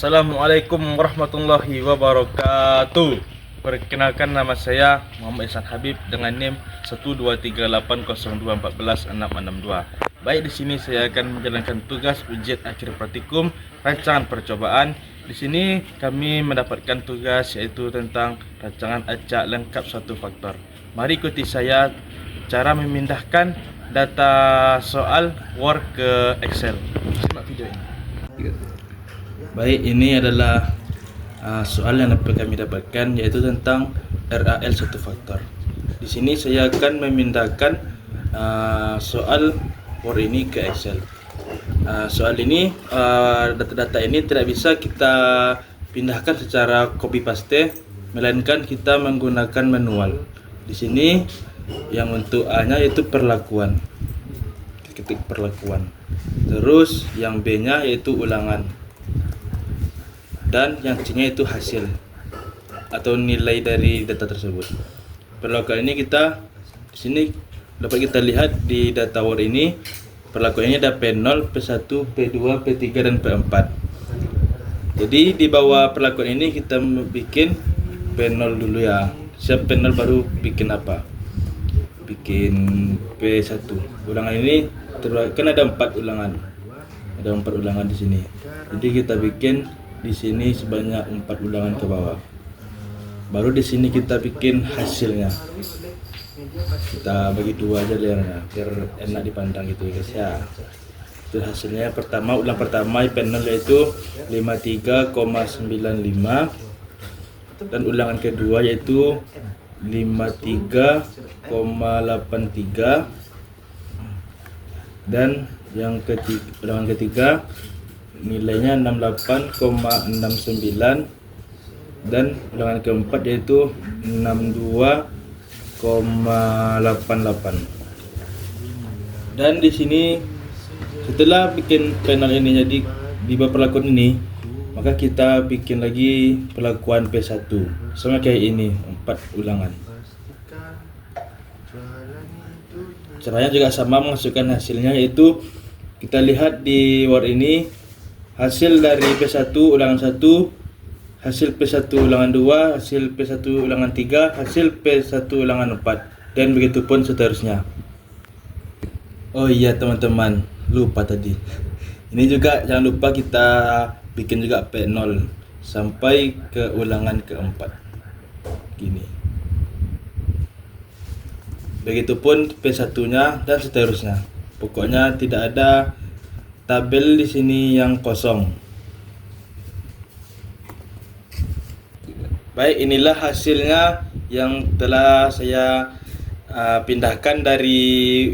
Assalamualaikum warahmatullahi wabarakatuh. Perkenalkan, nama saya Muhammad Ihsan Habib dengan NIM 12380241662. Baik, di sini saya akan menjalankan tugas ujian akhir praktikum rancangan percobaan. Di sini kami mendapatkan tugas yaitu tentang rancangan acak lengkap suatu faktor. Mari ikuti saya cara memindahkan data soal Word ke Excel. Simak video ini. Baik, ini adalah soal yang kami dapatkan yaitu tentang RAL satu faktor. Di sini saya akan memindahkan soal Word ini ke Excel. Soal ini, data-data ini tidak bisa kita pindahkan secara copy paste, melainkan kita menggunakan manual. Di sini yang untuk A-nya yaitu perlakuan, ketik perlakuan. Terus yang B-nya yaitu ulangan. Dan yang C-nya itu hasil atau nilai dari data tersebut. Perlakuan ini di sini dapat kita lihat di data Word ini, perlakuannya ada P0, P1, P2, P3 dan P4. Jadi di bawah perlakuan ini kita bikin P0 dulu ya. Siap P0 baru bikin apa? Bikin P1. Ulangan ini kan ada 4 ulangan. Ada 4 ulangan di sini. Jadi kita bikin di sini sebanyak 4 ulangan ke bawah. Baru di sini kita bikin hasilnya. Kita bagi dua aja layarnya biar enak dipandang gitu guys ya. Itu hasilnya. Ulang pertama P0 yaitu 53,95 dan ulangan kedua yaitu 53,83 dan yang ulangan ketiga nilainya 68,69 dan ulangan keempat yaitu 62,88. Dan di sini setelah bikin panel ini jadi di bawah perlakuan ini, maka kita bikin lagi perlakuan P1 sama kayak ini, 4 ulangan. Caranya juga sama, masukkan hasilnya yaitu kita lihat di Word ini hasil dari P1 ulangan 1, hasil P1 ulangan 2, hasil P1 ulangan 3, hasil P1 ulangan 4, dan begitu pun seterusnya. Oh iya teman-teman, lupa tadi. Ini juga jangan lupa kita bikin juga P0 sampai ke ulangan keempat. Gini. Begitupun P1-nya dan seterusnya. Pokoknya tidak ada tabel di sini yang kosong. Baik, inilah hasilnya yang telah saya pindahkan dari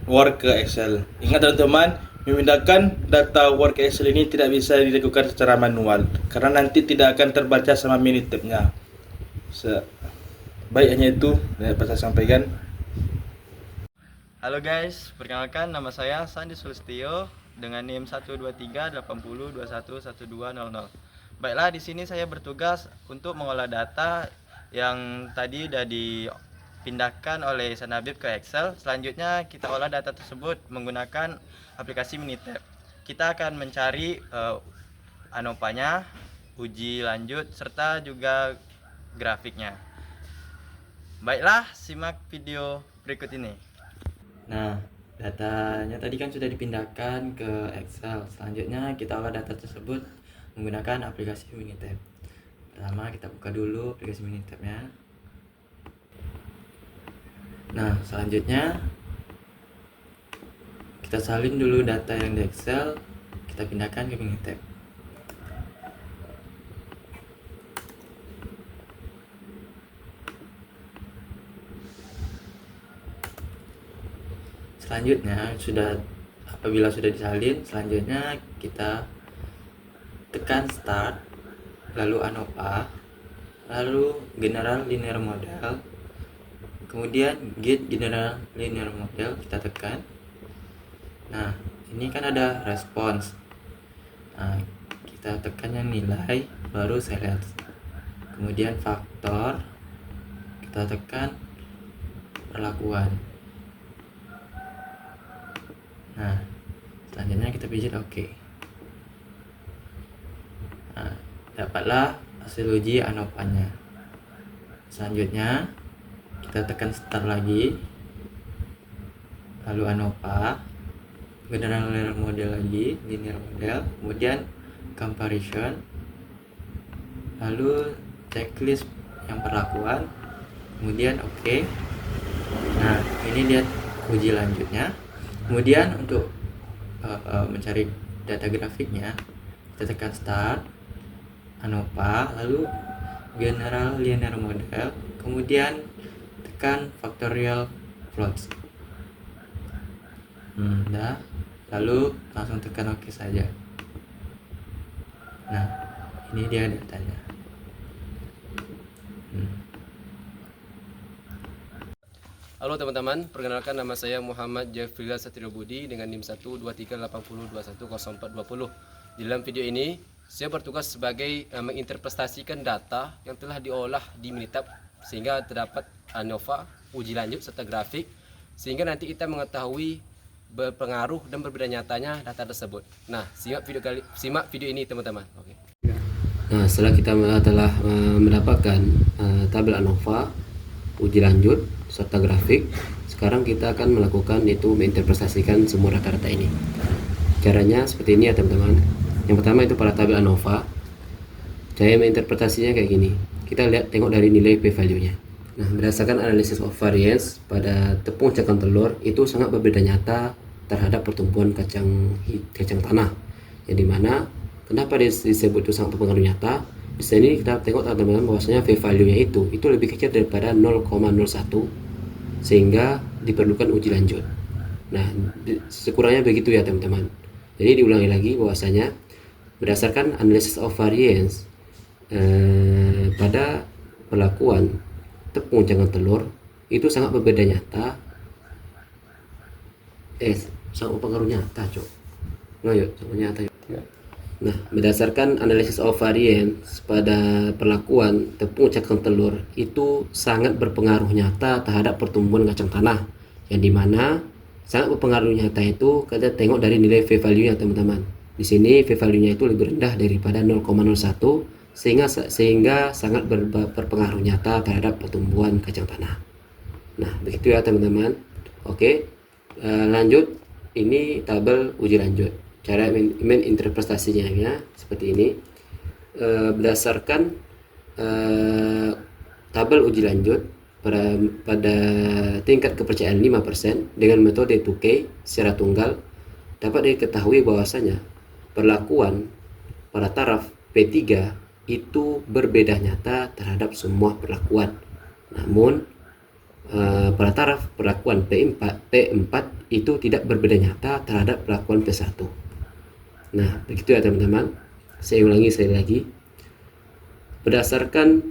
Word ke Excel. Ingat teman-teman, memindahkan data Word ke Excel ini tidak bisa dilakukan secara manual karena nanti tidak akan terbaca sama Minitab-nya. Baik, hanya itu yang dapat saya sampaikan. Halo guys, perkenalkan nama saya Sandi Sulistyo dengan NIM 12380211200. Baiklah, di sini saya bertugas untuk mengolah data yang tadi sudah dipindahkan oleh Ihsan Habib ke Excel. Selanjutnya kita olah data tersebut menggunakan aplikasi Minitab. Kita akan mencari ANOVA-nya, uji lanjut, serta juga grafiknya. Baiklah, simak video berikut ini. Nah, datanya tadi kan sudah dipindahkan ke Excel. Selanjutnya kita olah data tersebut menggunakan aplikasi Minitab. Pertama kita buka dulu aplikasi Minitabnya. Nah, selanjutnya kita salin dulu data yang di Excel, kita pindahkan ke Minitab. Selanjutnya apabila sudah disalin, selanjutnya kita tekan start, lalu ANOVA, lalu general linear model, kemudian get general linear model kita tekan. Nah, ini kan ada respons. Nah, kita tekan yang nilai, baru select, kemudian faktor, kita tekan perlakuan. Nah, selanjutnya kita pijit OK. Nah, dapatlah hasil uji ANOVA-nya. Selanjutnya kita tekan start lagi, lalu ANOVA, general linear model lagi, linear model, kemudian comparison, lalu checklist yang perlakuan, kemudian oke. Nah, ini lihat uji lanjutnya. Kemudian untuk mencari data grafiknya, kita tekan start, ANOVA, lalu general linear model, kemudian tekan factorial plots. Udah, lalu langsung tekan oke saja. Nah, ini dia datanya. Halo teman-teman, perkenalkan nama saya Muhammad Jafrila Satrio Budi dengan NIM 12380210420. Di dalam video ini, saya bertugas sebagai menginterpretasikan data yang telah diolah di Minitab sehingga terdapat ANOVA, uji lanjut serta grafik, sehingga nanti kita mengetahui berpengaruh dan berbeda nyatanya data tersebut. Nah, simak video ini teman-teman. Oke. Nah, setelah kita telah mendapatkan tabel ANOVA, uji lanjut serta grafik, sekarang kita akan melakukan itu menginterpretasikan semua data-data ini. Caranya seperti ini ya teman-teman. Yang pertama itu pada tabel ANOVA, saya menginterpretasinya kayak gini. Kita tengok dari nilai p-value-nya. Nah, berdasarkan analysis of variance pada tepung cangkang telur itu sangat berbeda nyata terhadap pertumbuhan kacang tanah. Yang dimana kenapa disebut itu sangat berpengaruh nyata? Di sini kita tengok teman-teman bahwasanya p-value-nya itu lebih kecil daripada 0,01 sehingga diperlukan uji lanjut. Nah, sekurangnya begitu ya teman-teman. Jadi diulangi lagi bahwasanya berdasarkan analysis of variance pada perlakuan tepung cangkang telur itu sangat berbeda nyata. Sangat berpengaruh nyata, Cok. Nah, yuk, sangat nyata yuk. Nah, berdasarkan analisis of variance pada perlakuan tepung cangkang telur itu sangat berpengaruh nyata terhadap pertumbuhan kacang tanah, yang dimana sangat berpengaruh nyata itu kita tengok dari nilai p-value-nya teman-teman. Di sini p-value-nya itu lebih rendah daripada 0,01 sehingga sangat berpengaruh nyata terhadap pertumbuhan kacang tanah. Nah, begitu ya teman-teman. Oke, lanjut, ini tabel uji lanjut. Cara menginterpretasinya ya seperti ini. Berdasarkan tabel uji lanjut pada tingkat kepercayaan 5% dengan metode 2K secara tunggal, dapat diketahui bahwasanya perlakuan pada taraf P3 itu berbeda nyata terhadap semua perlakuan. Namun pada taraf perlakuan P4 itu tidak berbeda nyata terhadap perlakuan P1. Nah, begitu ya teman-teman. Saya ulangi sekali lagi. Berdasarkan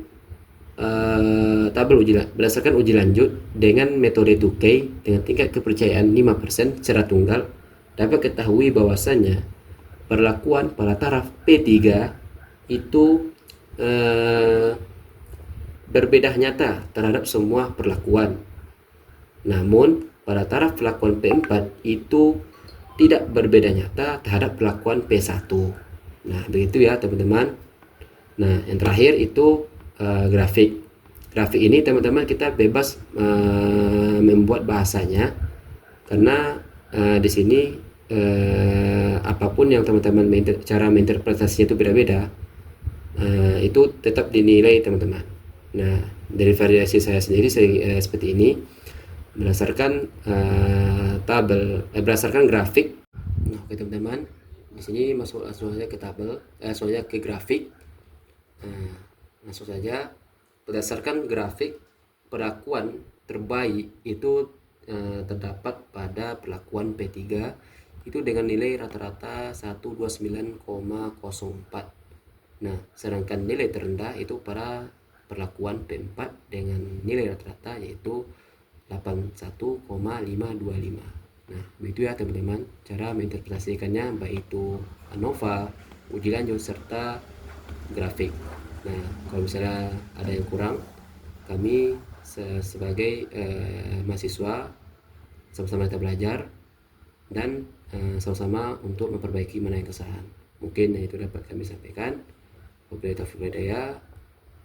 berdasarkan uji lanjut dengan metode 2K dengan tingkat kepercayaan 5% secara tunggal, dapat ketahui bahwasanya perlakuan pada taraf P3 itu berbeda nyata terhadap semua perlakuan. Namun pada taraf perlakuan P4 itu tidak berbeda nyata terhadap perlakuan P1. Nah, begitu ya teman-teman. Nah, yang terakhir itu grafik. Grafik ini teman-teman kita bebas membuat bahasanya, karena di sini apapun yang teman-teman cara menginterpretasinya itu beda-beda, itu tetap dinilai teman-teman. Nah, dari variasi saya sendiri seperti ini berdasarkan berdasarkan grafik. Nah, oke teman-teman, di sini langsung saja ke tabel, langsung saja ke grafik. Langsung saja berdasarkan grafik perlakuan terbaik itu terdapat pada perlakuan P3 itu dengan nilai rata-rata 129,04. Nah, sedangkan nilai terendah itu pada perlakuan P4 dengan nilai rata-rata yaitu 81,525. Nah, begitu ya teman-teman cara menginterpretasikannya, baik itu ANOVA, uji lanjut serta grafik. Nah, kalau misalnya ada yang kurang, kami sebagai mahasiswa sama-sama kita belajar dan sama-sama untuk memperbaiki mana yang kesalahan. Mungkin itu dapat kami sampaikan. Wabillahi daya.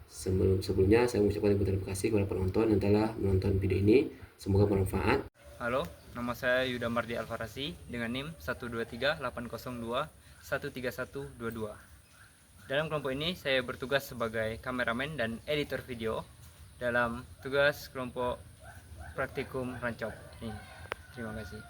Sebelumnya saya mengucapkan terima kasih kepada penonton yang telah menonton video ini. Semoga bermanfaat. Halo, nama saya Yuda Mardi Alfarasi dengan NIM 12380213122. Dalam kelompok ini saya bertugas sebagai kameramen dan editor video dalam tugas kelompok praktikum Rancop. Terima kasih.